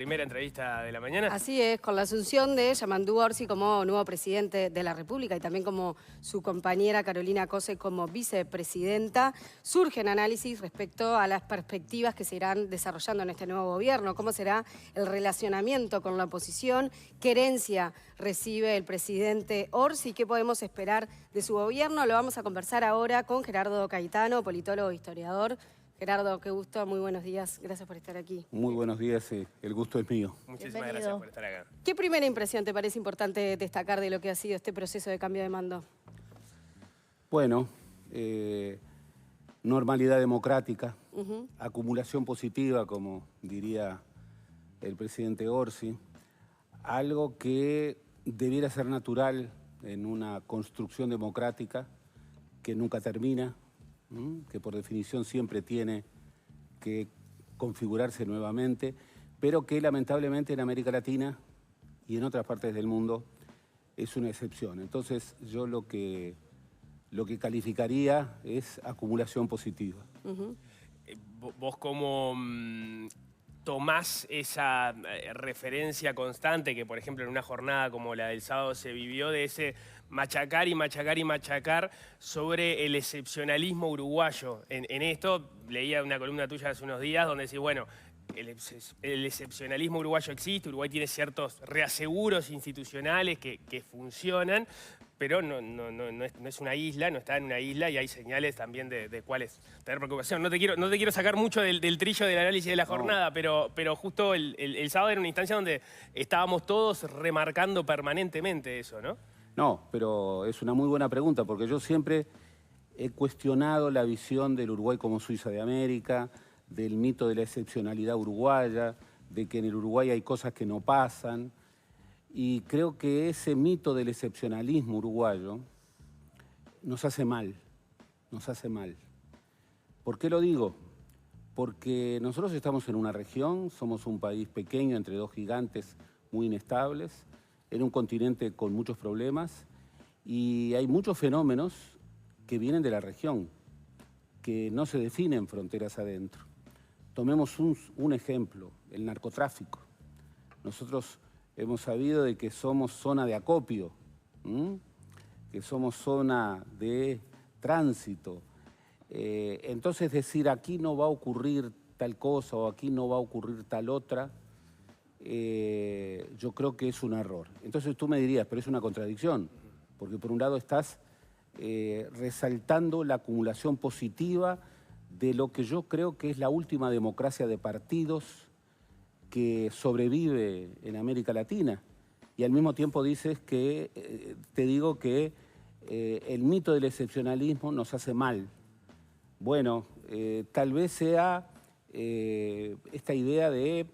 Primera entrevista de la mañana. Así es, con la asunción de Yamandú Orsi como nuevo presidente de la República y también como su compañera Carolina Cose como vicepresidenta, surgen análisis respecto a las perspectivas que se irán desarrollando en este nuevo gobierno, cómo será el relacionamiento con la oposición, qué herencia recibe el presidente Orsi, qué podemos esperar de su gobierno. Lo vamos a conversar ahora con Gerardo Caetano, politólogo e historiador. Gerardo, qué gusto, muy buenos días, gracias por estar aquí. Muy buenos días, el gusto es mío. Muchísimas gracias por estar acá. ¿Qué primera impresión te parece importante destacar de lo que ha sido este proceso de cambio de mando? Bueno, normalidad democrática, acumulación positiva, como diría el presidente Orsi, algo que debiera ser natural en una construcción democrática que nunca termina, que por definición siempre tiene que configurarse nuevamente, pero que lamentablemente en América Latina y en otras partes del mundo es una excepción. Entonces yo lo que calificaría es acumulación positiva. ¿Vos cómo tomás esa referencia constante que, por ejemplo, en una jornada como la del sábado se vivió, de ese machacar y machacar y machacar sobre el excepcionalismo uruguayo? En esto leía una columna tuya hace unos días donde decís, bueno, el excepcionalismo uruguayo existe, Uruguay tiene ciertos reaseguros institucionales que funcionan, pero no es una isla, no está en una isla y hay señales también de cuáles tener preocupación. No te quiero sacar mucho del trillo del análisis de la jornada, pero justo el sábado era una instancia donde estábamos todos remarcando permanentemente eso, ¿no? No, pero es una muy buena pregunta, porque yo siempre he cuestionado la visión del Uruguay como Suiza de América, del mito de la excepcionalidad uruguaya, de que en el Uruguay hay cosas que no pasan. Y creo que ese mito del excepcionalismo uruguayo nos hace mal, nos hace mal. ¿Por qué lo digo? Porque nosotros estamos en una región, somos un país pequeño entre dos gigantes muy inestables, en un continente con muchos problemas y hay muchos fenómenos que vienen de la región, que no se definen fronteras adentro. Tomemos un ejemplo, el narcotráfico. Nosotros hemos sabido de que somos zona de acopio, que somos zona de tránsito. Entonces decir aquí no va a ocurrir tal cosa o aquí no va a ocurrir tal otra, yo creo que es un error. Entonces tú me dirías, pero es una contradicción, porque por un lado estás resaltando la acumulación positiva de lo que yo creo que es la última democracia de partidos que sobrevive en América Latina, y al mismo tiempo dices que, te digo que el mito del excepcionalismo nos hace mal. Bueno, tal vez sea esta idea de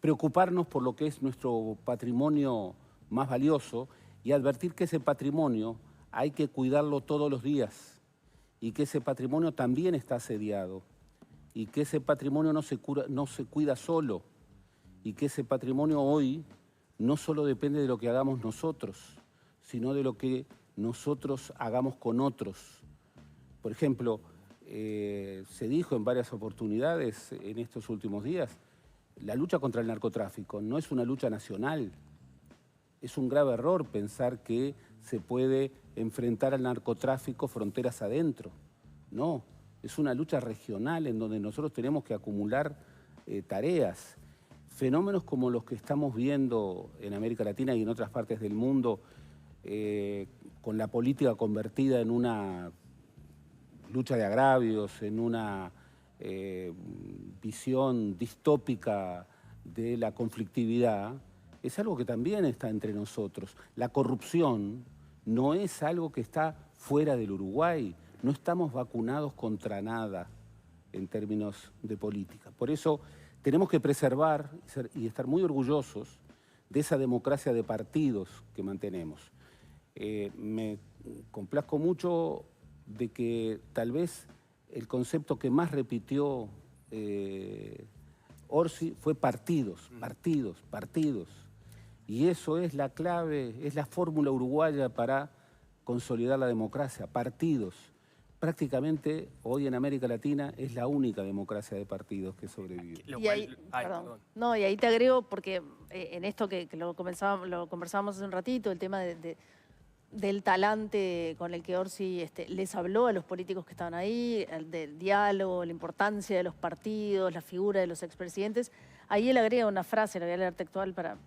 preocuparnos por lo que es nuestro patrimonio más valioso y advertir que ese patrimonio hay que cuidarlo todos los días y que ese patrimonio también está asediado y que ese patrimonio no se cuida solo y que ese patrimonio hoy no solo depende de lo que hagamos nosotros, sino de lo que nosotros hagamos con otros. Por ejemplo, se dijo en varias oportunidades en estos últimos días, la lucha contra el narcotráfico no es una lucha nacional. Es un grave error pensar que se puede enfrentar al narcotráfico fronteras adentro. No, es una lucha regional en donde nosotros tenemos que acumular tareas. Fenómenos como los que estamos viendo en América Latina y en otras partes del mundo, con la política convertida en una lucha de agravios, en una visión distópica de la conflictividad, es algo que también está entre nosotros. La corrupción no es algo que está fuera del Uruguay. No estamos vacunados contra nada en términos de política. Por eso tenemos que preservar y estar muy orgullosos de esa democracia de partidos que mantenemos. Me complazco mucho de que tal vez el concepto que más repitió Orsi fue partidos, partidos, partidos. Y eso es la clave, es la fórmula uruguaya para consolidar la democracia, partidos. prácticamente hoy en América Latina es la única democracia de partidos que sobrevive. Y ahí, perdón. No, y ahí te agrego, porque en esto que lo conversábamos hace un ratito, el tema del talante con el que Orsi les habló a los políticos que estaban ahí, del diálogo, la importancia de los partidos, la figura de los expresidentes. Ahí él agrega una frase, la voy a leer textual para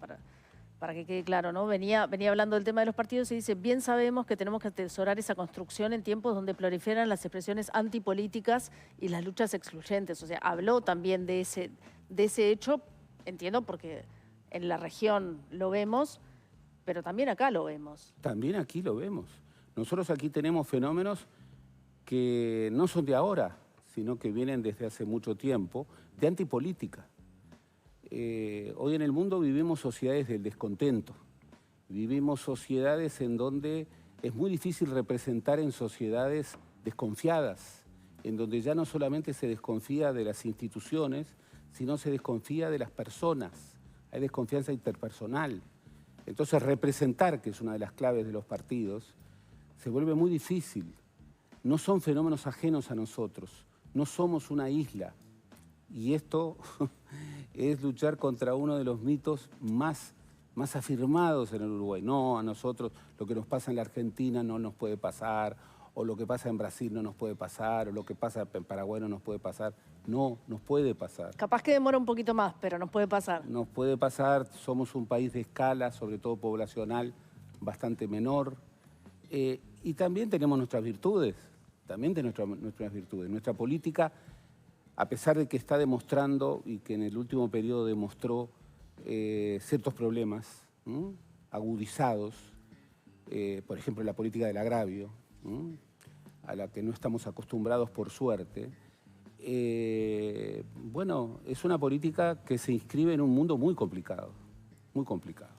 que quede claro, ¿no? Venía hablando del tema de los partidos y dice: bien sabemos que tenemos que atesorar esa construcción en tiempos donde proliferan las expresiones antipolíticas y las luchas excluyentes. O sea, habló también de ese hecho, entiendo, porque en la región lo vemos, pero también acá lo vemos. También aquí lo vemos. Nosotros aquí tenemos fenómenos que no son de ahora, sino que vienen desde hace mucho tiempo, de antipolítica. Hoy en el mundo vivimos sociedades del descontento, vivimos sociedades en donde es muy difícil representar en sociedades desconfiadas, en donde ya no solamente se desconfía de las instituciones, sino se desconfía de las personas, hay desconfianza interpersonal. Entonces representar, que es una de las claves de los partidos, se vuelve muy difícil. No son fenómenos ajenos a nosotros, no somos una isla. Y esto es luchar contra uno de los mitos más afirmados en el Uruguay. No, a nosotros lo que nos pasa en la Argentina no nos puede pasar, o lo que pasa en Brasil no nos puede pasar, o lo que pasa en Paraguay no nos puede pasar. No, nos puede pasar. Capaz que demora un poquito más, pero nos puede pasar. Nos puede pasar, somos un país de escala, sobre todo poblacional, bastante menor. Y también tenemos nuestras virtudes, nuestras virtudes. Nuestra política, a pesar de que está demostrando, y que en el último periodo demostró ciertos problemas agudizados, por ejemplo la política del agravio, a la que no estamos acostumbrados por suerte, bueno, es una política que se inscribe en un mundo muy complicado, muy complicado.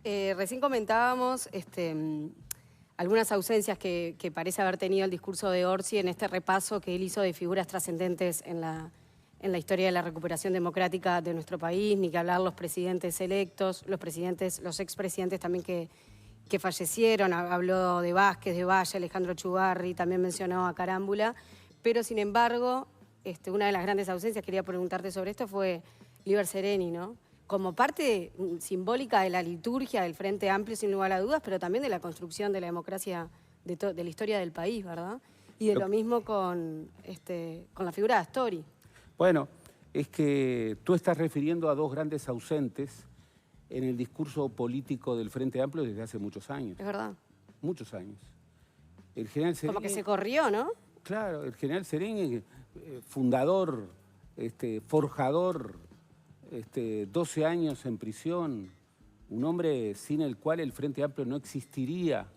Recién comentábamos algunas ausencias que parece haber tenido el discurso de Orsi en este repaso que él hizo de figuras trascendentes en la historia de la recuperación democrática de nuestro país, ni que hablar los presidentes electos, los expresidentes también que fallecieron. Habló de Vázquez, de Valle, Alejandro Chugarri, también mencionó a Carámbula, pero sin embargo, una de las grandes ausencias, quería preguntarte sobre esto, fue Líber Sereni, ¿no? Como parte simbólica de la liturgia del Frente Amplio, sin lugar a dudas, pero también de la construcción de la democracia de la historia del país, ¿verdad? Y de lo mismo con la figura de Astori. Bueno, es que tú estás refiriendo a dos grandes ausentes en el discurso político del Frente Amplio desde hace muchos años. Es verdad. Muchos años. El general Sereni, como que se corrió, ¿no? Claro, el general Sereni, fundador, forjador, 12 años en prisión, un hombre sin el cual el Frente Amplio no existiría.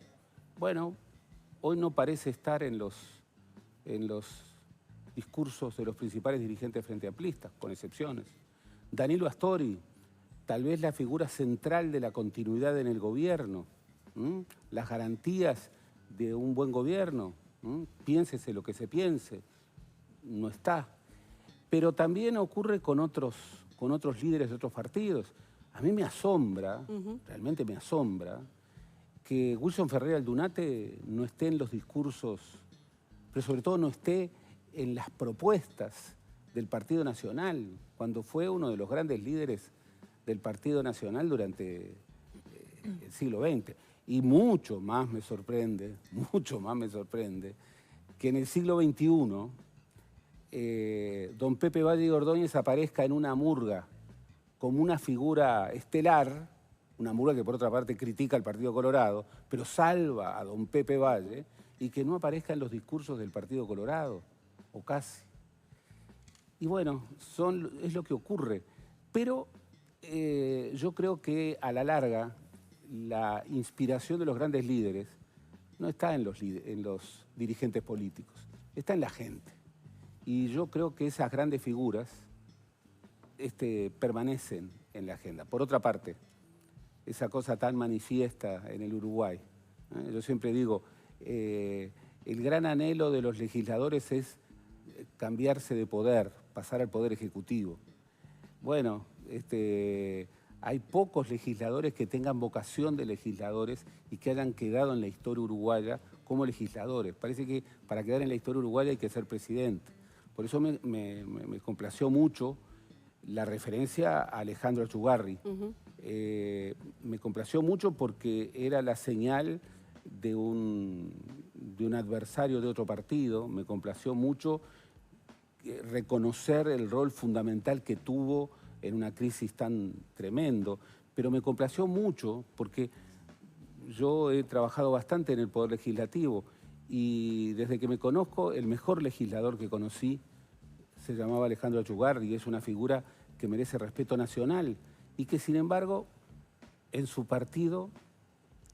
Bueno, hoy no parece estar en los discursos de los principales dirigentes frente amplistas, con excepciones. Danilo Astori, tal vez la figura central de la continuidad en el gobierno, las garantías de un buen gobierno, piénsese lo que se piense, no está. Pero también ocurre con otros líderes de otros partidos. A mí me asombra, realmente me asombra, que Wilson Ferreira Aldunate no esté en los discursos, pero sobre todo no esté en las propuestas del Partido Nacional, cuando fue uno de los grandes líderes del Partido Nacional durante el siglo XX. Y mucho más me sorprende que en el siglo XXI don Pepe Valle Ordóñez aparezca en una murga como una figura estelar, una murga que por otra parte critica al Partido Colorado, pero salva a don Pepe Valle, y que no aparezca en los discursos del Partido Colorado, o casi. Y bueno, es lo que ocurre. Pero yo creo que a la larga la inspiración de los grandes líderes no está en los dirigentes políticos, está en la gente. Y yo creo que esas grandes figuras permanecen en la agenda. Por otra parte, esa cosa tan manifiesta en el Uruguay, yo siempre digo, el gran anhelo de los legisladores es cambiarse de poder, pasar al poder ejecutivo. Bueno, hay pocos legisladores que tengan vocación de legisladores y que hayan quedado en la historia uruguaya como legisladores. Parece que para quedar en la historia uruguaya hay que ser presidente. Por eso me complació mucho la referencia a Alejandro Achugarri. Me complació mucho porque era la señal de un adversario de otro partido. Me complació mucho reconocer el rol fundamental que tuvo en una crisis tan tremendo. Pero me complació mucho porque yo he trabajado bastante en el Poder Legislativo y desde que me conozco, el mejor legislador que conocí se llamaba Alejandro Achugarri y es una figura que merece respeto nacional y que, sin embargo, en su partido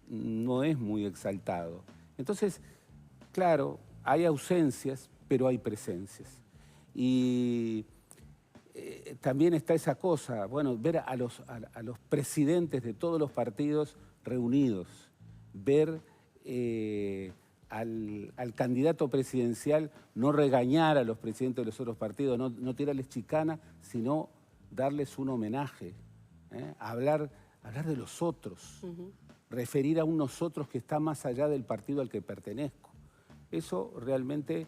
no es muy exaltado. Entonces, claro, hay ausencias, pero hay presencias. Y también está esa cosa, bueno, ver a los presidentes de todos los partidos reunidos, ver al candidato presidencial no regañar a los presidentes de los otros partidos, no tirarles chicana, sino darles un homenaje, hablar de los otros, referir a un nosotros que está más allá del partido al que pertenezco. Eso realmente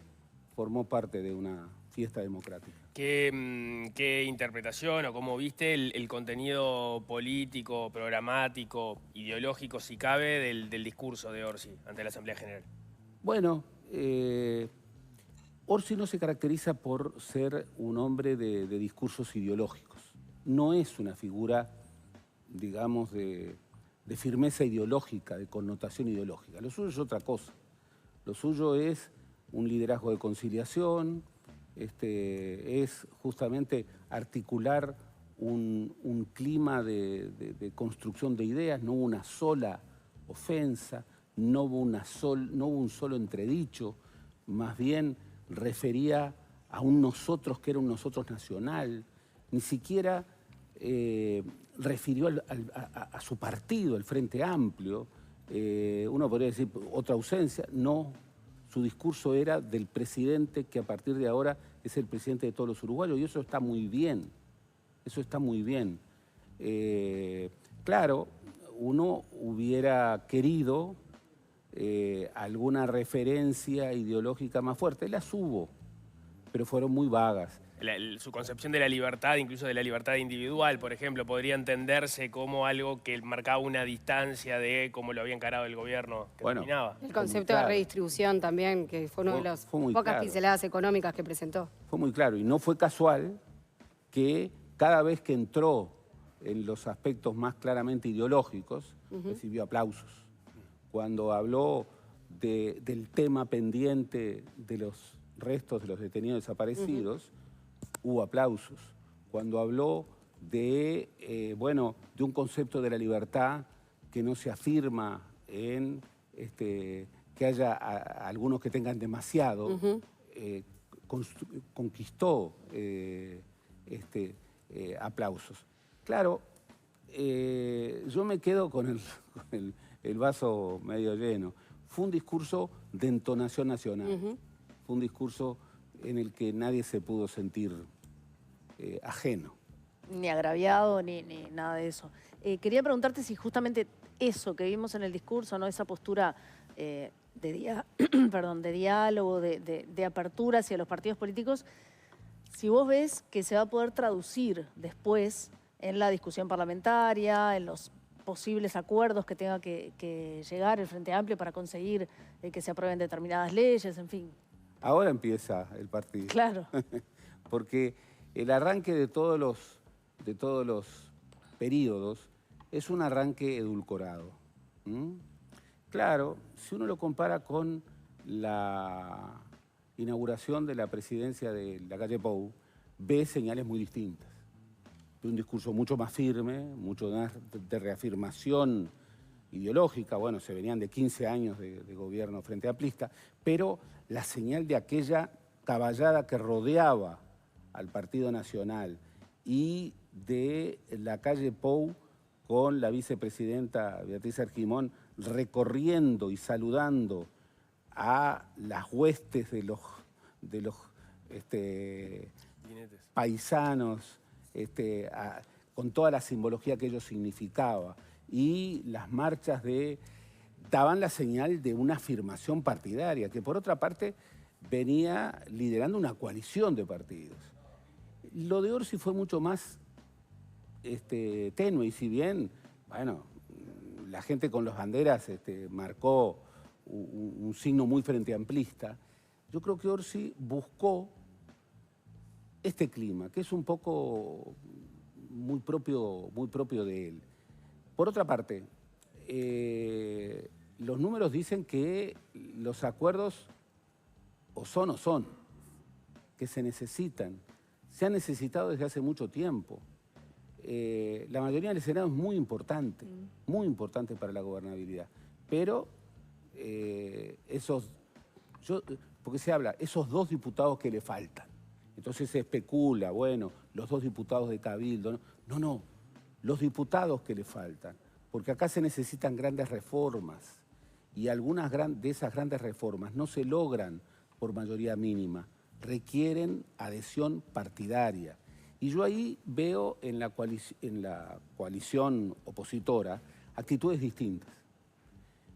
formó parte de una fiesta democrática. ¿Qué interpretación o cómo viste el contenido político, programático, ideológico, si cabe, del discurso de Orsi ante la Asamblea General? Bueno, Orsi no se caracteriza por ser un hombre de discursos ideológicos. No es una figura, digamos, de firmeza ideológica, de connotación ideológica. Lo suyo es otra cosa. Lo suyo es un liderazgo de conciliación, es justamente articular un clima de construcción de ideas, no una sola ofensa, no hubo un solo entredicho, más bien refería a un nosotros que era un nosotros nacional, ni siquiera refirió a su partido, el Frente Amplio. Uno podría decir otra ausencia, no. Su discurso era del presidente que a partir de ahora es el presidente de todos los uruguayos y eso está muy bien, eso está muy bien. Claro, uno hubiera querido alguna referencia ideológica más fuerte, las hubo, pero fueron muy vagas. Su concepción de la libertad, incluso de la libertad individual, por ejemplo, podría entenderse como algo que marcaba una distancia de cómo lo había encarado el gobierno que dominaba. El concepto de redistribución también, que fue una de las pocas pinceladas económicas que presentó. Fue muy claro, y no fue casual que cada vez que entró en los aspectos más claramente ideológicos, recibió aplausos. Cuando habló del tema pendiente de los restos de los detenidos desaparecidos, hubo aplausos. Cuando habló de un concepto de la libertad que no se afirma en que haya algunos que tengan demasiado, conquistó aplausos. Claro, yo me quedo con el vaso medio lleno. Fue un discurso de entonación nacional. Fue un discurso en el que nadie se pudo sentir ajeno. Ni agraviado, ni nada de eso. Quería preguntarte si justamente eso que vimos en el discurso, ¿no? Esa postura de diálogo, de apertura hacia los partidos políticos, si vos ves que se va a poder traducir después en la discusión parlamentaria, en los posibles acuerdos que tenga que llegar el Frente Amplio para conseguir que se aprueben determinadas leyes, en fin. Ahora empieza el partido. Claro. Porque el arranque de todos los periodos es un arranque edulcorado. Claro, si uno lo compara con la inauguración de la presidencia de la calle Pou, ve señales muy distintas. Un discurso mucho más firme, mucho más de reafirmación ideológica. Bueno, se venían de 15 años de gobierno frente amplista, pero la señal de aquella caballada que rodeaba al Partido Nacional y de la calle Pou con la vicepresidenta Beatriz Argimón recorriendo y saludando a las huestes de los paisanos, con toda la simbología que ello significaba, y las marchas de daban la señal de una afirmación partidaria, que por otra parte venía liderando una coalición de partidos. Lo de Orsi fue mucho más tenue, y si bien, bueno, la gente con las banderas marcó un signo muy frente amplista, yo creo que Orsi buscó este clima, que es un poco muy propio de él. Por otra parte, los números dicen que los acuerdos o son, que se necesitan. Se han necesitado desde hace mucho tiempo. La mayoría del Senado es muy importante para la gobernabilidad. Pero porque se habla, esos 2 diputados que le faltan. Entonces se especula, bueno, los 2 diputados de Cabildo. No, los diputados que le faltan. Porque acá se necesitan grandes reformas. Y algunas de esas grandes reformas no se logran por mayoría mínima. Requieren adhesión partidaria. Y yo ahí veo en la coalición opositora actitudes distintas.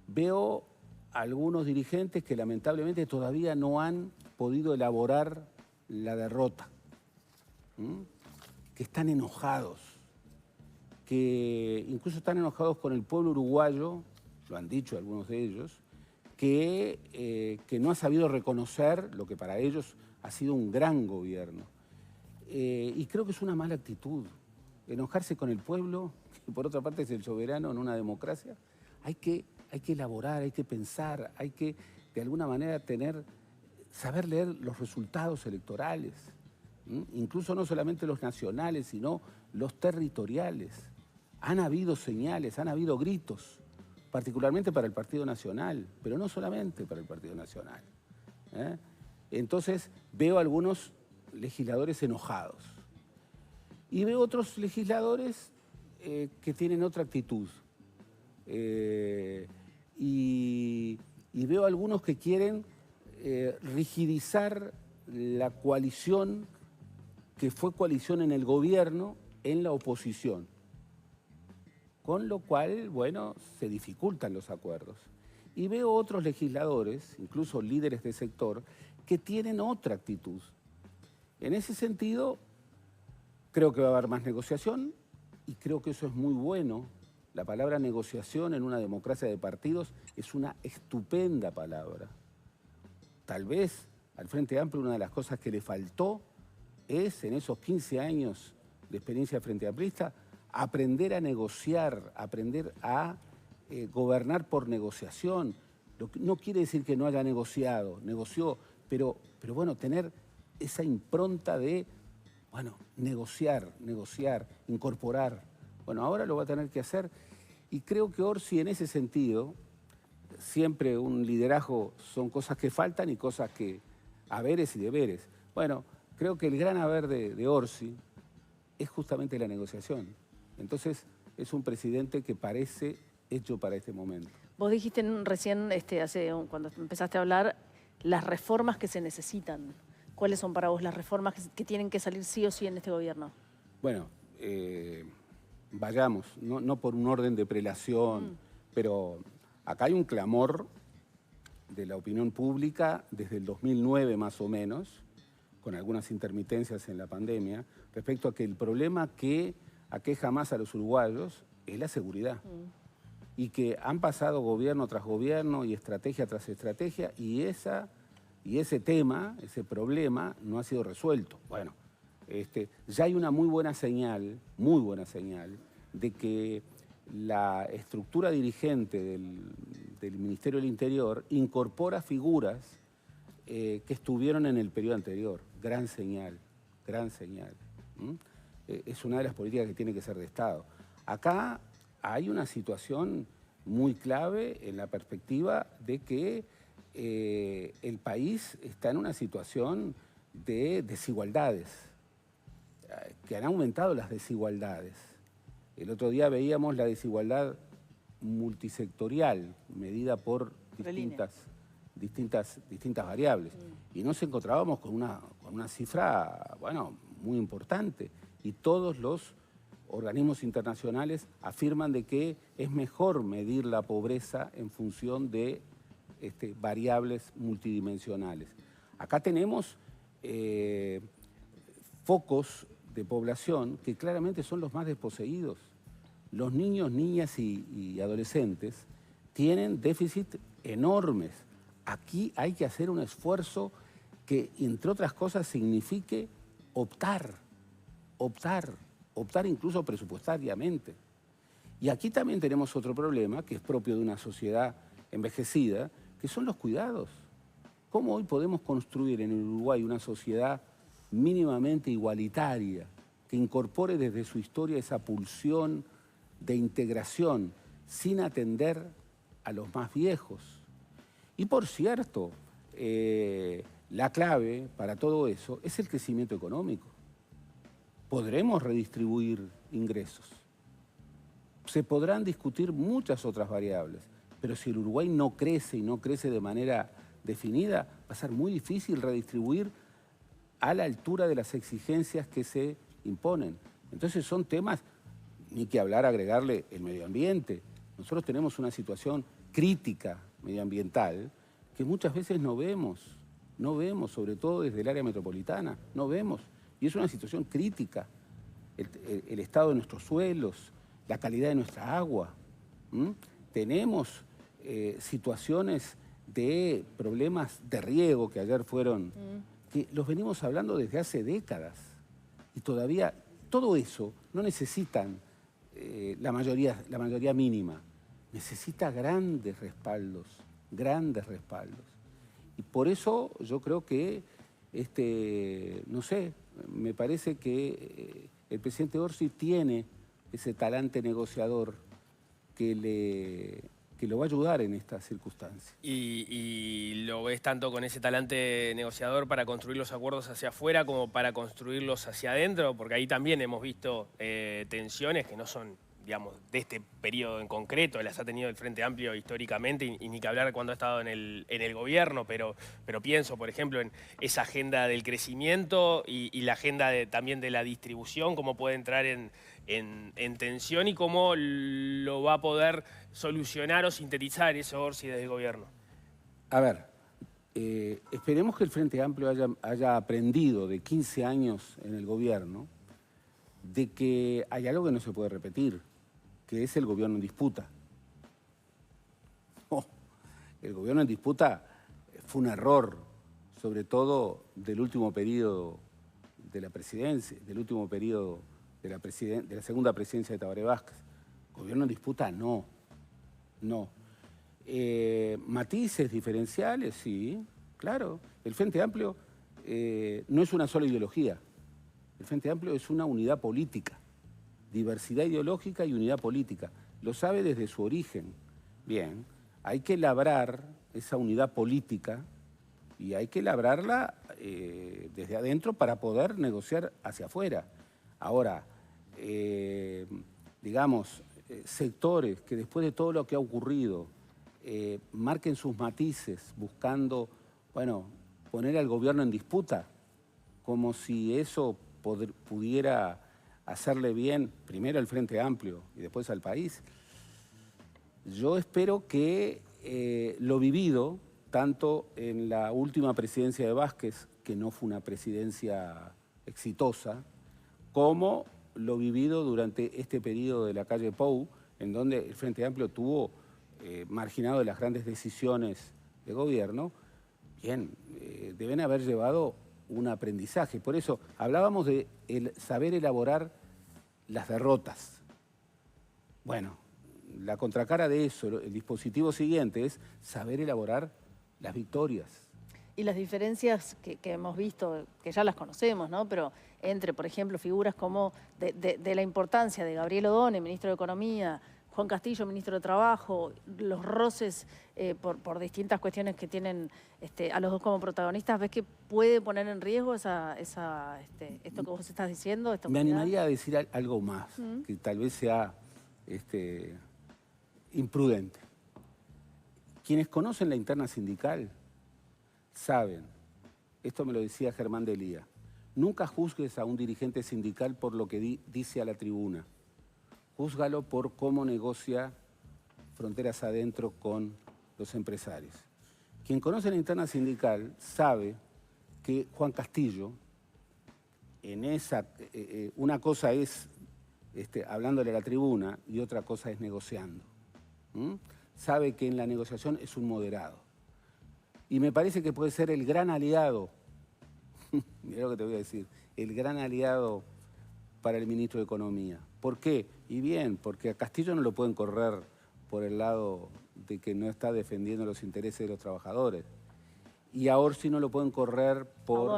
Veo algunos dirigentes que lamentablemente todavía no han podido elaborar la derrota, que están enojados, que incluso están enojados con el pueblo uruguayo, lo han dicho algunos de ellos, que no ha sabido reconocer lo que para ellos ha sido un gran gobierno. Y creo que es una mala actitud. Enojarse con el pueblo, que por otra parte es el soberano en una democracia, hay que elaborar, hay que pensar, hay que de alguna manera saber leer los resultados electorales, incluso no solamente los nacionales, sino los territoriales. Han habido señales, han habido gritos, particularmente para el Partido Nacional, pero no solamente para el Partido Nacional. Entonces veo algunos legisladores enojados y veo otros legisladores que tienen otra actitud. Y veo algunos que quieren rigidizar la coalición que fue coalición en el gobierno en la oposición, con lo cual, bueno, se dificultan los acuerdos. Y veo otros legisladores, incluso líderes de sector, que tienen otra actitud. En ese sentido, creo que va a haber más negociación y creo que eso es muy bueno. La palabra negociación en una democracia de partidos es una estupenda palabra. Tal vez al Frente Amplio una de las cosas que le faltó es, en esos 15 años de experiencia Frente Amplista, aprender a negociar, aprender a gobernar por negociación. No quiere decir que no haya negociado, negoció, pero bueno, tener esa impronta de, bueno, negociar, incorporar. Bueno, ahora lo va a tener que hacer y creo que Orsi en ese sentido, siempre un liderazgo son cosas que faltan y cosas que, haberes y deberes. Bueno, creo que el gran haber de Orsi es justamente la negociación. Entonces es un presidente que parece hecho para este momento. Vos dijiste recién, cuando empezaste a hablar, las reformas que se necesitan. ¿Cuáles son para vos las reformas que tienen que salir sí o sí en este gobierno? Bueno, vayamos, no por un orden de prelación, pero acá hay un clamor de la opinión pública desde el 2009 más o menos, con algunas intermitencias en la pandemia, respecto a que el problema que aqueja más a los uruguayos es la seguridad. Y que han pasado gobierno tras gobierno y estrategia tras estrategia y ese tema, ese problema, no ha sido resuelto. Bueno, ya hay una muy buena señal de que la estructura dirigente del Ministerio del Interior incorpora figuras que estuvieron en el periodo anterior. Gran señal, gran señal. Es una de las políticas que tiene que ser de Estado. Acá hay una situación muy clave en la perspectiva de que el país está en una situación de desigualdades, que han aumentado las desigualdades. El otro día veíamos la desigualdad multisectorial, medida por distintas variables. Y nos encontrábamos con una cifra, bueno, muy importante. Y todos los organismos internacionales afirman de que es mejor medir la pobreza en función de variables multidimensionales. Acá tenemos focos de población que claramente son los más desposeídos. Los niños, niñas y adolescentes tienen déficits enormes. Aquí hay que hacer un esfuerzo que, entre otras cosas, signifique optar incluso presupuestariamente. Y aquí también tenemos otro problema que es propio de una sociedad envejecida, que son los cuidados. ¿Cómo hoy podemos construir en el Uruguay una sociedad mínimamente igualitaria, que incorpore desde su historia esa pulsión de integración sin atender a los más viejos? Y por cierto, la clave para todo eso es el crecimiento económico. Podremos redistribuir ingresos. Se podrán discutir muchas otras variables, pero si el Uruguay no crece y no crece de manera definida, va a ser muy difícil redistribuir a la altura de las exigencias que se imponen. Entonces son temas, ni que hablar, agregarle el medio ambiente. Nosotros tenemos una situación crítica medioambiental que muchas veces no vemos, sobre todo desde el área metropolitana, no vemos. Y es una situación crítica. El estado de nuestros suelos, la calidad de nuestra agua. Tenemos situaciones de problemas de riego que ayer fueron, que los venimos hablando desde hace décadas. Y todavía todo eso no necesitan la mayoría mínima. Necesita grandes respaldos. Y por eso yo creo que, no sé, me parece que el presidente Orsi tiene ese talante negociador que lo va a ayudar en estas circunstancias. ¿Y lo ves tanto con ese talante negociador para construir los acuerdos hacia afuera como para construirlos hacia adentro? Porque ahí también hemos visto tensiones que no son, digamos, de este periodo en concreto, las ha tenido el Frente Amplio históricamente y ni que hablar cuando ha estado en el gobierno, pero pienso, por ejemplo, en esa agenda del crecimiento y la agenda también de la distribución, cómo puede entrar en tensión y cómo lo va a poder solucionar o sintetizar eso Orsi desde el gobierno. A ver, esperemos que el Frente Amplio haya aprendido de 15 años en el gobierno de que hay algo que no se puede repetir, que es el gobierno en disputa. El gobierno en disputa fue un error, sobre todo del último periodo de la presidencia, del último periodo de la segunda presidencia de Tabaré Vázquez. Gobierno en disputa, no. Matices diferenciales, sí, claro. El Frente Amplio no es una sola ideología. El Frente Amplio es una unidad política, diversidad ideológica y unidad política. Lo sabe desde su origen. Bien, hay que labrar esa unidad política y hay que labrarla desde adentro para poder negociar hacia afuera. Ahora, digamos, sectores que después de todo lo que ha ocurrido marquen sus matices buscando, bueno, poner al gobierno en disputa, como si eso pudiera hacerle bien primero al Frente Amplio y después al país. Yo espero que lo vivido, tanto en la última presidencia de Vázquez, que no fue una presidencia exitosa, como lo vivido durante este periodo de la calle Pou, en donde el Frente Amplio tuvo marginado de las grandes decisiones de gobierno, bien, deben haber llevado un aprendizaje. Por eso hablábamos de saber elaborar las derrotas. Bueno, la contracara de eso, el dispositivo siguiente es saber elaborar las victorias. Y las diferencias que hemos visto, que ya las conocemos, ¿no? Pero entre, por ejemplo, figuras como de la importancia de Gabriel Odone, ministro de Economía, Juan Castillo, ministro de Trabajo, los roces por distintas cuestiones que tienen a los dos como protagonistas, ¿ves que puede poner en riesgo esto que vos estás diciendo? Me animaría a decir algo más, que tal vez sea imprudente. Quienes conocen la interna sindical saben, esto me lo decía Germán Delía, nunca juzgues a un dirigente sindical por lo que dice a la tribuna. júzgalo por cómo negocia fronteras adentro con los empresarios. Quien conoce la interna sindical sabe que Juan Castillo, una cosa es hablándole a la tribuna y otra cosa es negociando. Sabe que en la negociación es un moderado. Y me parece que puede ser el gran aliado, mirá lo que te voy a decir, el gran aliado para el ministro de Economía. ¿Por qué? Y bien, porque a Castillo no lo pueden correr por el lado de que no está defendiendo los intereses de los trabajadores. Y a Orsi no lo pueden correr por...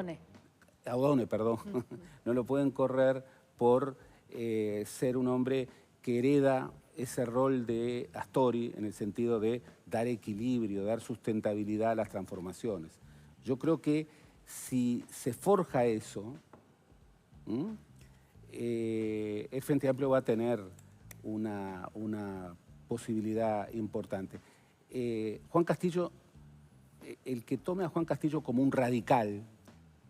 A Odone, perdón. No lo pueden correr por ser un hombre que hereda ese rol de Astori en el sentido de dar equilibrio, dar sustentabilidad a las transformaciones. Yo creo que si se forja eso, el Frente Amplio va a tener una posibilidad importante. Juan Castillo, el que tome a Juan Castillo como un radical,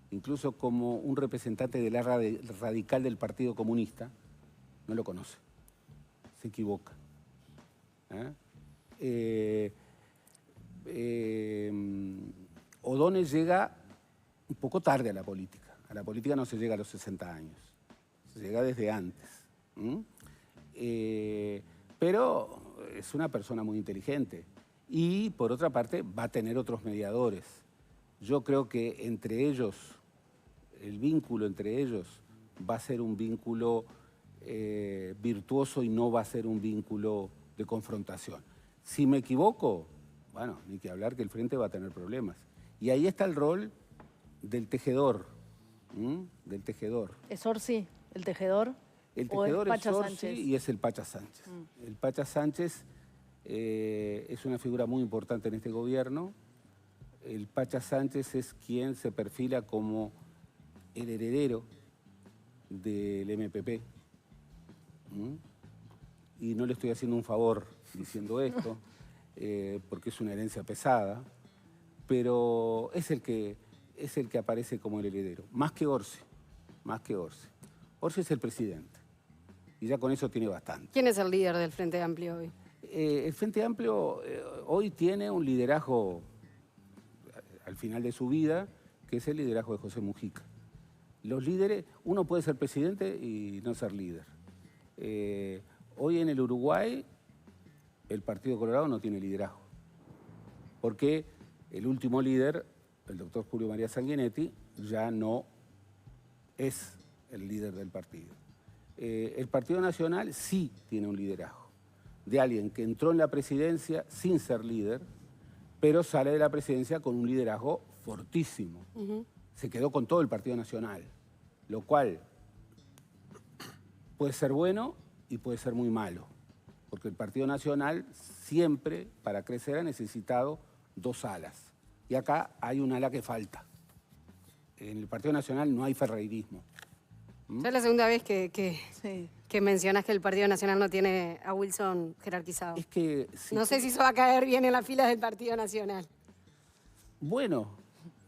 incluso como un representante del ala radical del Partido Comunista, no lo conoce, se equivoca. Odone llega un poco tarde a la política no se llega a los 60 años, se llega desde antes. Pero es una persona muy inteligente y, por otra parte, va a tener otros mediadores. Yo creo que entre ellos, el vínculo entre ellos va a ser un vínculo virtuoso y no va a ser un vínculo de confrontación. Si me equivoco, bueno, ni que hablar que el Frente va a tener problemas. Y ahí está el rol del tejedor, del tejedor. ¿Es Orsi el tejedor? El tejedor es Orsi Sánchez? Y es el Pacha Sánchez. El Pacha Sánchez es una figura muy importante en este gobierno. El Pacha Sánchez es quien se perfila como el heredero del MPP. Y no le estoy haciendo un favor diciendo esto, porque es una herencia pesada, pero es el que aparece como el heredero, más que Orsi, más que Orsi. Orsi es el presidente, y ya con eso tiene bastante. ¿Quién es el líder del Frente Amplio hoy? El Frente Amplio hoy tiene un liderazgo al final de su vida, que es el liderazgo de José Mujica. Los líderes, uno puede ser presidente y no ser líder. Hoy en el Uruguay, el Partido Colorado no tiene liderazgo, porque el último líder, el doctor Julio María Sanguinetti, ya no es el líder del partido. El Partido Nacional sí tiene un liderazgo, de alguien que entró en la presidencia sin ser líder, pero sale de la presidencia con un liderazgo fortísimo. Se quedó con todo el Partido Nacional, lo cual puede ser bueno y puede ser muy malo, porque el Partido Nacional siempre, para crecer, ha necesitado dos alas. Y acá hay un ala que falta. En el Partido Nacional no hay ferreirismo. Ya es la segunda vez que mencionas que el Partido Nacional no tiene a Wilson jerarquizado. Es que... no sé si eso va a caer bien en las filas del Partido Nacional. Bueno,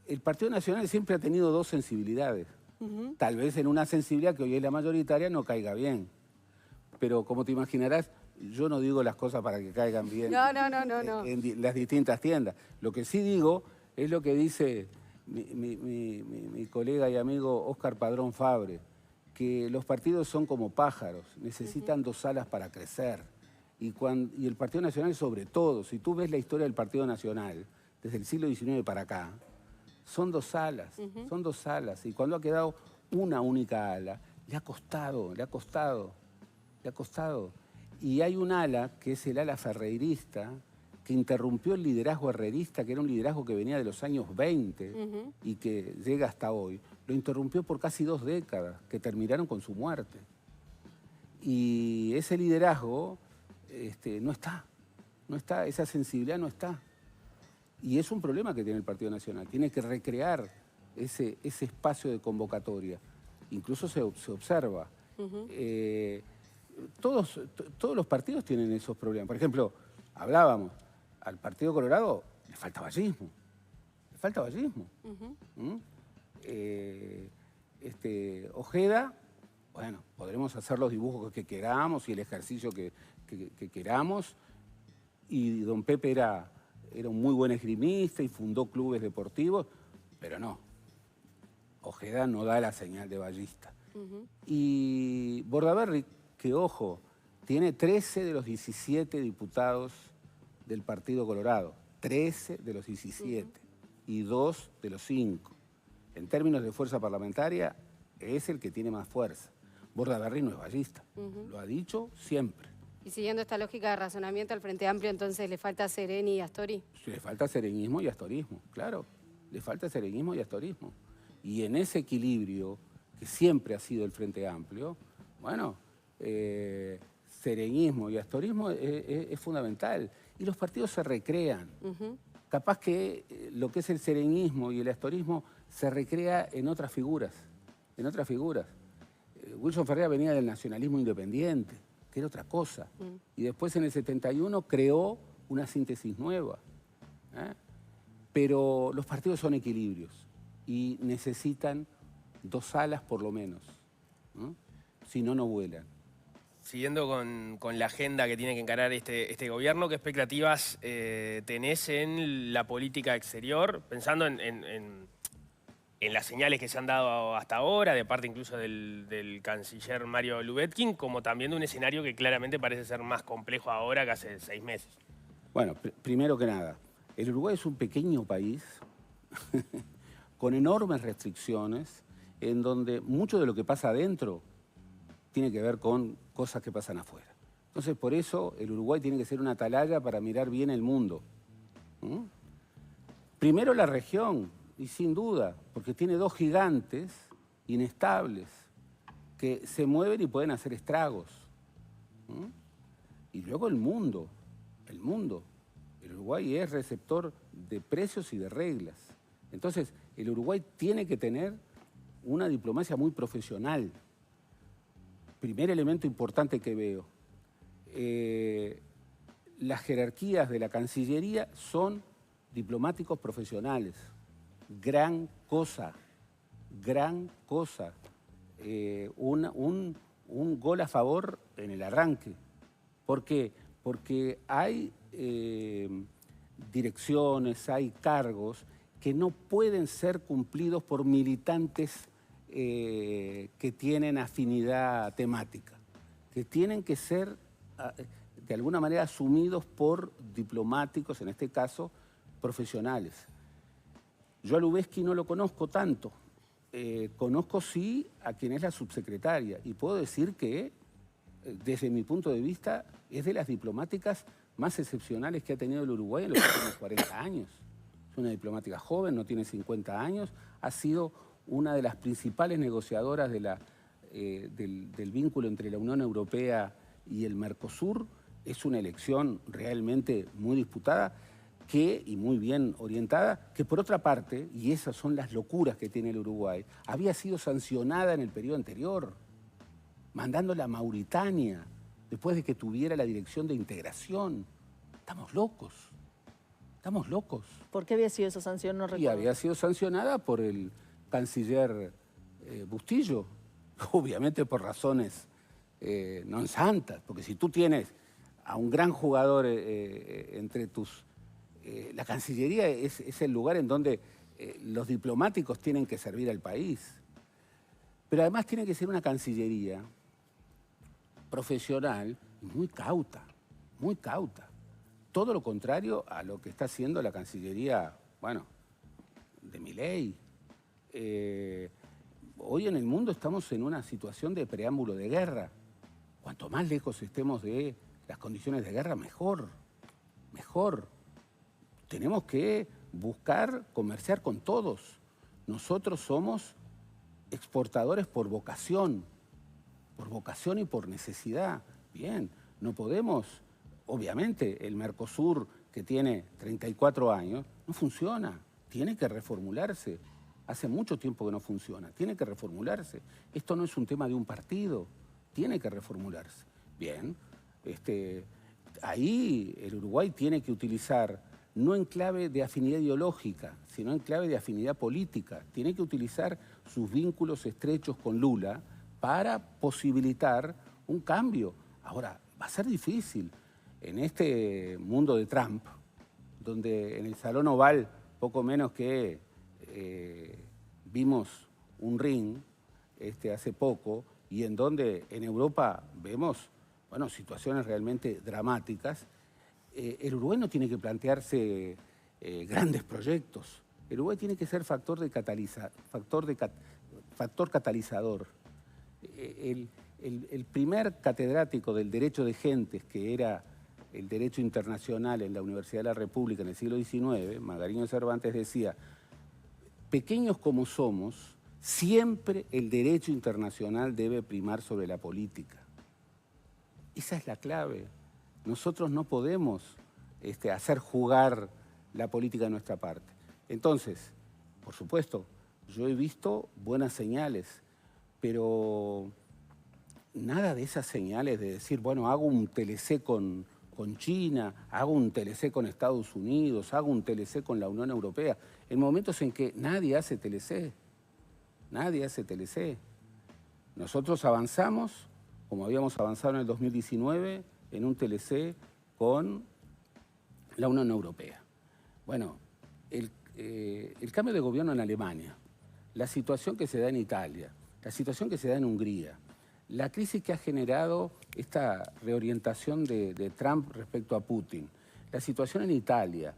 el Partido Nacional siempre ha tenido dos sensibilidades. Tal vez en una sensibilidad que hoy es la mayoritaria no caiga bien. Pero como te imaginarás, yo no digo las cosas para que caigan bien No. en las distintas tiendas. Lo que sí digo es lo que dice mi colega y amigo Óscar Padrón Fabre, que los partidos son como pájaros, necesitan dos alas para crecer. Y el Partido Nacional sobre todo, si tú ves la historia del Partido Nacional, desde el siglo XIX para acá, son dos alas, son dos alas. Y cuando ha quedado una única ala, le ha costado. Y hay un ala, que es el ala ferreirista, que interrumpió el liderazgo herrerista, que era un liderazgo que venía de los años 20 y que llega hasta hoy. Lo interrumpió por casi 2 décadas, que terminaron con su muerte. Y ese liderazgo no está, esa sensibilidad no está. Y es un problema que tiene el Partido Nacional. Tiene que recrear ese espacio de convocatoria. Incluso se observa. Todos los partidos tienen esos problemas. Por ejemplo, hablábamos, al Partido Colorado le falta vallismo. Ojeda Bueno, podremos hacer los dibujos que queramos y el ejercicio que queramos. Y don Pepe era un muy buen esgrimista y fundó clubes deportivos, pero no. Ojeda no da la señal de ballista. Y Bordaberry, que ojo, tiene 13 de los 17 diputados del Partido Colorado. 13 de los 17 y 2 de los 5. En términos de fuerza parlamentaria, es el que tiene más fuerza. Bordaberry no es ballista, lo ha dicho siempre. Y siguiendo esta lógica de razonamiento, al Frente Amplio entonces le falta Sereni y Astori. Le falta serenismo y astorismo, claro. Le falta serenismo y astorismo. Y en ese equilibrio, que siempre ha sido el Frente Amplio, bueno, serenismo y astorismo es fundamental. Y los partidos se recrean. Capaz que lo que es el serenismo y el astorismo se recrea en otras figuras. Wilson Ferreira venía del nacionalismo independiente, que era otra cosa. Y después en el 71 creó una síntesis nueva. Pero los partidos son equilibrios y necesitan 2 alas por lo menos. Si no, no vuelan. Siguiendo con la agenda que tiene que encarar este gobierno, ¿qué expectativas tenés en la política exterior? Pensando en las señales que se han dado hasta ahora, de parte incluso del canciller Mario Lubetkin, como también de un escenario que claramente parece ser más complejo ahora que hace 6 meses. Bueno, primero que nada, el Uruguay es un pequeño país con enormes restricciones, en donde mucho de lo que pasa adentro tiene que ver con cosas que pasan afuera. Entonces, por eso, el Uruguay tiene que ser una atalaya para mirar bien el mundo. Primero la región, y sin duda, porque tiene 2 gigantes inestables que se mueven y pueden hacer estragos. Y luego el mundo. El Uruguay es receptor de precios y de reglas. Entonces, el Uruguay tiene que tener una diplomacia muy profesional. Primer elemento importante que veo. Las jerarquías de la Cancillería son diplomáticos profesionales. Gran cosa. Un gol a favor en el arranque. ¿Por qué? Porque hay direcciones, hay cargos que no pueden ser cumplidos por militantes que tienen afinidad temática, que tienen que ser de alguna manera asumidos por diplomáticos, en este caso, profesionales. Yo a Lubezki no lo conozco tanto, conozco sí a quien es la subsecretaria y puedo decir que, desde mi punto de vista, es de las diplomáticas más excepcionales que ha tenido el Uruguay en los últimos 40 años. Es una diplomática joven, no tiene 50 años, ha sido una de las principales negociadoras del vínculo entre la Unión Europea y el Mercosur. Es una elección realmente muy disputada y muy bien orientada, que por otra parte, y esas son las locuras que tiene el Uruguay, había sido sancionada en el periodo anterior, mandándola a Mauritania, después de que tuviera la dirección de integración. Estamos locos. ¿Por qué había sido esa sanción? No recuerdo. Y había sido sancionada por el canciller Bustillo, obviamente por razones non santas, porque si tú tienes a un gran jugador entre tus... la Cancillería es el lugar en donde los diplomáticos tienen que servir al país. Pero además tiene que ser una Cancillería profesional y muy cauta. Todo lo contrario a lo que está haciendo la Cancillería, bueno, de Milei. Hoy en el mundo estamos en una situación de preámbulo de guerra. Cuanto más lejos estemos de las condiciones de guerra, mejor. Tenemos que buscar comerciar con todos. Nosotros somos exportadores por vocación y por necesidad. Bien, no podemos, obviamente el Mercosur, que tiene 34 años, no funciona, tiene que reformularse. Hace mucho tiempo que no funciona, tiene que reformularse. Esto no es un tema de un partido, tiene que reformularse. Bien, ahí el Uruguay tiene que utilizar, no en clave de afinidad ideológica, sino en clave de afinidad política. Tiene que utilizar sus vínculos estrechos con Lula para posibilitar un cambio. Ahora, va a ser difícil en este mundo de Trump, donde en el Salón Oval, poco menos que vimos un ring hace poco, y en donde en Europa vemos situaciones realmente dramáticas, el Uruguay no tiene que plantearse grandes proyectos. El Uruguay tiene que ser factor catalizador. El primer catedrático del derecho de gentes, que era el derecho internacional en la Universidad de la República en el siglo XIX, Magariño Cervantes, decía: pequeños como somos, siempre el derecho internacional debe primar sobre la política. Esa es la clave. Nosotros no podemos hacer jugar la política de nuestra parte. Entonces, por supuesto, yo he visto buenas señales, pero nada de esas señales de decir, bueno, hago un TLC con China, hago un TLC con Estados Unidos, hago un TLC con la Unión Europea, en momentos en que nadie hace TLC. Nadie hace TLC. Nosotros avanzamos, como habíamos avanzado en el 2019, en un TLC con la Unión Europea. Bueno, el cambio de gobierno en Alemania, la situación que se da en Italia, la situación que se da en Hungría, la crisis que ha generado esta reorientación de Trump respecto a Putin, la situación en Italia,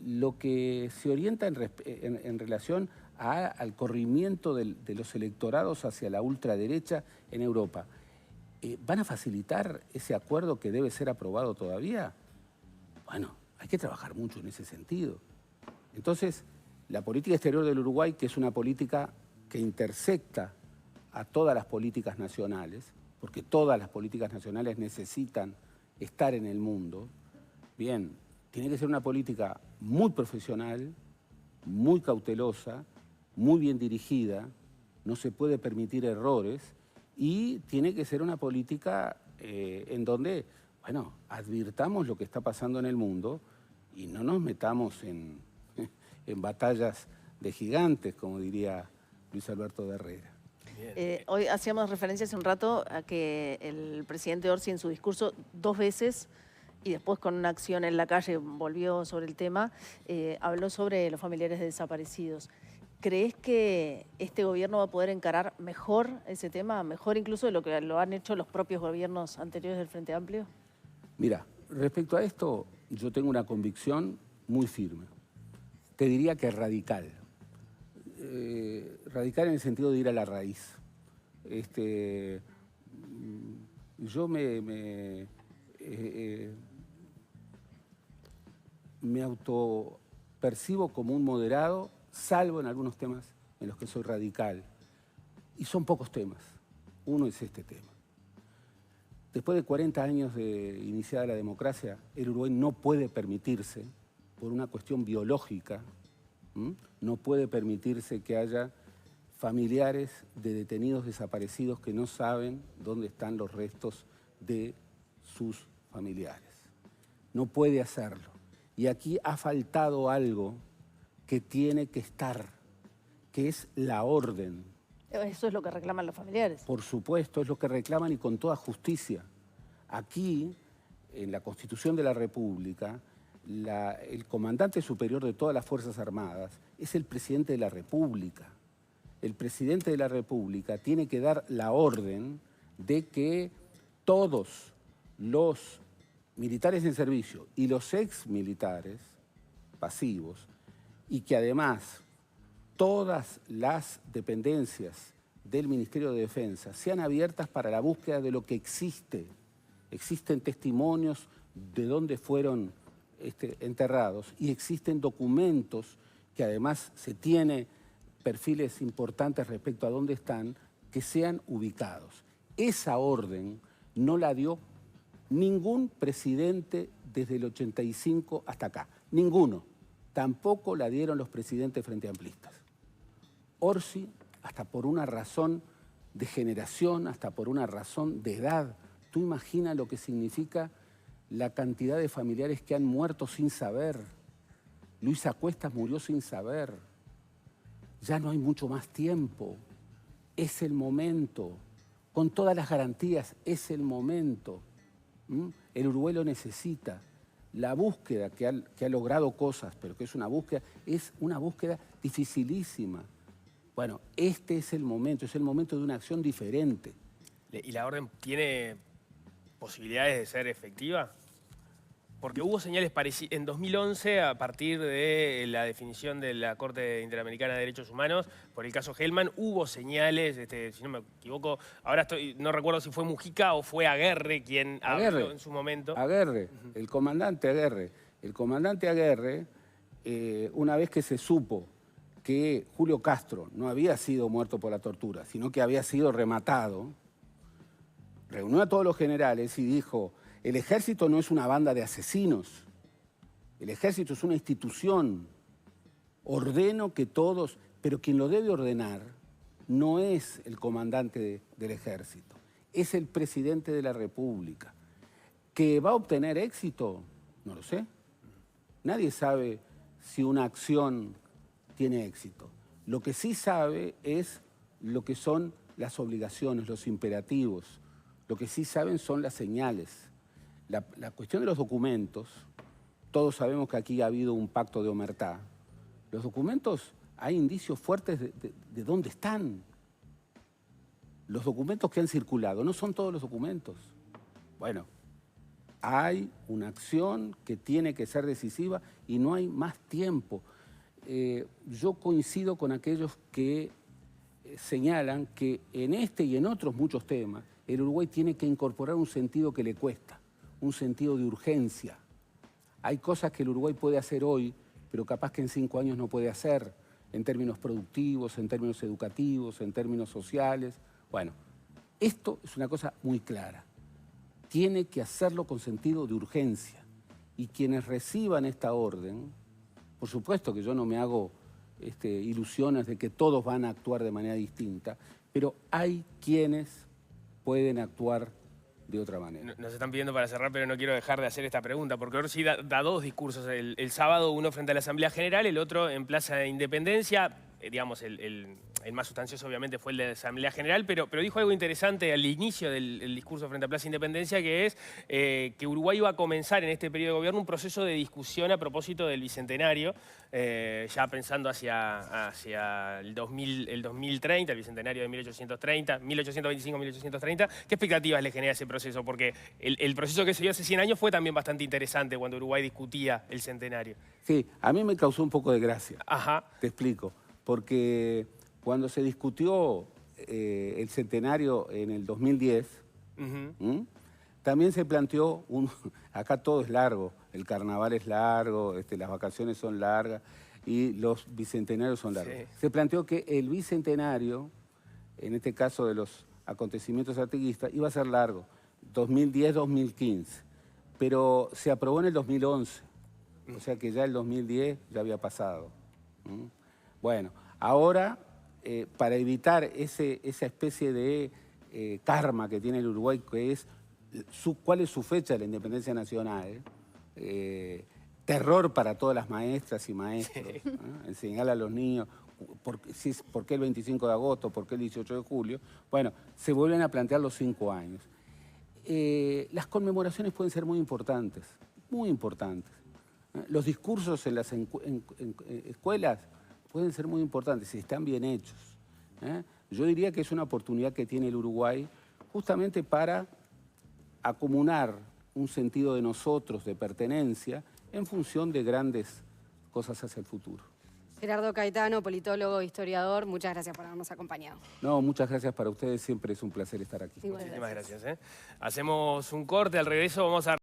lo que se orienta en relación al corrimiento de los electorados hacia la ultraderecha en Europa, ¿van a facilitar ese acuerdo que debe ser aprobado todavía? Bueno, hay que trabajar mucho en ese sentido. Entonces, la política exterior del Uruguay, que es una política que intersecta a todas las políticas nacionales, porque todas las políticas nacionales necesitan estar en el mundo, bien, tiene que ser una política muy profesional, muy cautelosa, muy bien dirigida, no se puede permitir errores, y tiene que ser una política en donde, bueno, advirtamos lo que está pasando en el mundo y no nos metamos en batallas de gigantes, como diría Luis Alberto de Herrera. Hoy hacíamos referencia hace un rato a que el presidente Orsi en su discurso 2 veces, y después con una acción en la calle volvió sobre el tema, habló sobre los familiares de desaparecidos. ¿Crees que este gobierno va a poder encarar mejor ese tema, mejor incluso de lo que lo han hecho los propios gobiernos anteriores del Frente Amplio? Mira, respecto a esto, yo tengo una convicción muy firme. Te diría que radical. Radical en el sentido de ir a la raíz. Yo me autopercibo como un moderado, salvo en algunos temas en los que soy radical. Y son pocos temas. Uno es este tema. Después de 40 años de iniciada la democracia, el Uruguay no puede permitirse, por una cuestión biológica, no puede permitirse que haya familiares de detenidos desaparecidos que no saben dónde están los restos de sus familiares. No puede hacerlo. Y aquí ha faltado algo que tiene que estar, que es la orden. Eso es lo que reclaman los familiares. Por supuesto, es lo que reclaman y con toda justicia. Aquí, en la Constitución de la República, el comandante superior de todas las Fuerzas Armadas es el presidente de la República. El presidente de la República tiene que dar la orden de que todos los militares en servicio y los exmilitares pasivos, y que además todas las dependencias del Ministerio de Defensa sean abiertas para la búsqueda de lo que existe. Existen testimonios de dónde fueron enterrados y existen documentos que además se tiene perfiles importantes respecto a dónde están, que sean ubicados. Esa orden no la dio ningún presidente desde el 85 hasta acá, ninguno. Tampoco la dieron los presidentes frente amplistas. Orsi, hasta por una razón de generación, hasta por una razón de edad, tú imaginas lo que significa la cantidad de familiares que han muerto sin saber. Luisa Cuestas murió sin saber. Ya no hay mucho más tiempo. es el momento, con todas las garantías, es el momento. El Uruguay lo necesita. La búsqueda que ha logrado cosas, pero que es una búsqueda dificilísima. Bueno, este es el momento de una acción diferente. ¿Y la orden tiene posibilidades de ser efectiva? Porque hubo señales parecidas. En 2011, a partir de la definición de la Corte Interamericana de Derechos Humanos, por el caso Hellman, hubo señales, si no me equivoco, ahora no recuerdo si fue Mujica o fue Aguerre quien habló en su momento. Aguerre, el comandante Aguerre. El comandante Aguerre, una vez que se supo que Julio Castro no había sido muerto por la tortura, sino que había sido rematado, reunió a todos los generales y dijo: el ejército no es una banda de asesinos, el ejército es una institución. Ordeno que todos, pero quien lo debe ordenar no es el comandante del ejército, es el presidente de la República. ¿Que va a obtener éxito? No lo sé. Nadie sabe si una acción tiene éxito. Lo que sí sabe es lo que son las obligaciones, los imperativos. Lo que sí saben son las señales. La cuestión de los documentos, todos sabemos que aquí ha habido un pacto de omertá. Los documentos, hay indicios fuertes de dónde están. Los documentos que han circulado, no son todos los documentos. Bueno, hay una acción que tiene que ser decisiva y no hay más tiempo. Yo coincido con aquellos que señalan que en este y en otros muchos temas, el Uruguay tiene que incorporar un sentido que le cuesta, un sentido de urgencia. Hay cosas que el Uruguay puede hacer hoy, pero capaz que en 5 años no puede hacer, en términos productivos, en términos educativos, en términos sociales. Bueno, esto es una cosa muy clara. Tiene que hacerlo con sentido de urgencia. Y quienes reciban esta orden, por supuesto que yo no me hago ilusiones de que todos van a actuar de manera distinta, pero hay quienes pueden actuar de otra manera. Nos están pidiendo para cerrar, pero no quiero dejar de hacer esta pregunta, porque Orsi da 2 discursos el sábado, uno frente a la Asamblea General, el otro en Plaza de Independencia. Digamos, el más sustancioso obviamente fue el de la Asamblea General, pero dijo algo interesante al inicio del discurso frente a Plaza Independencia, que es que Uruguay iba a comenzar en este periodo de gobierno un proceso de discusión a propósito del Bicentenario, ya pensando hacia el 2030, el Bicentenario de 1825-1830. ¿Qué expectativas le genera ese proceso? Porque el proceso que se dio hace 100 años fue también bastante interesante cuando Uruguay discutía el centenario. Sí, a mí me causó un poco de gracia. Ajá. Te explico. Porque cuando se discutió el centenario en el 2010, también se planteó, acá todo es largo, el carnaval es largo, las vacaciones son largas y los bicentenarios son largos. Sí. Se planteó que el bicentenario, en este caso de los acontecimientos artiguistas, iba a ser largo, 2010-2015, pero se aprobó en el 2011, o sea que ya el 2010 ya había pasado. Bueno, ahora, para evitar esa especie de karma que tiene el Uruguay, que es cuál es su fecha de la independencia nacional, terror para todas las maestras y maestros, sí. Enseñar a los niños por qué el 25 de agosto, por qué el 18 de julio, bueno, se vuelven a plantear los 5 años. Las conmemoraciones pueden ser muy importantes, muy importantes. Los discursos en las escuelas pueden ser muy importantes si están bien hechos. Yo diría que es una oportunidad que tiene el Uruguay justamente para acumular un sentido de nosotros, de pertenencia, en función de grandes cosas hacia el futuro. Gerardo Caetano, politólogo, historiador, muchas gracias por habernos acompañado. No, muchas gracias para ustedes, siempre es un placer estar aquí. Muchísimas gracias. Hacemos un corte, al regreso vamos a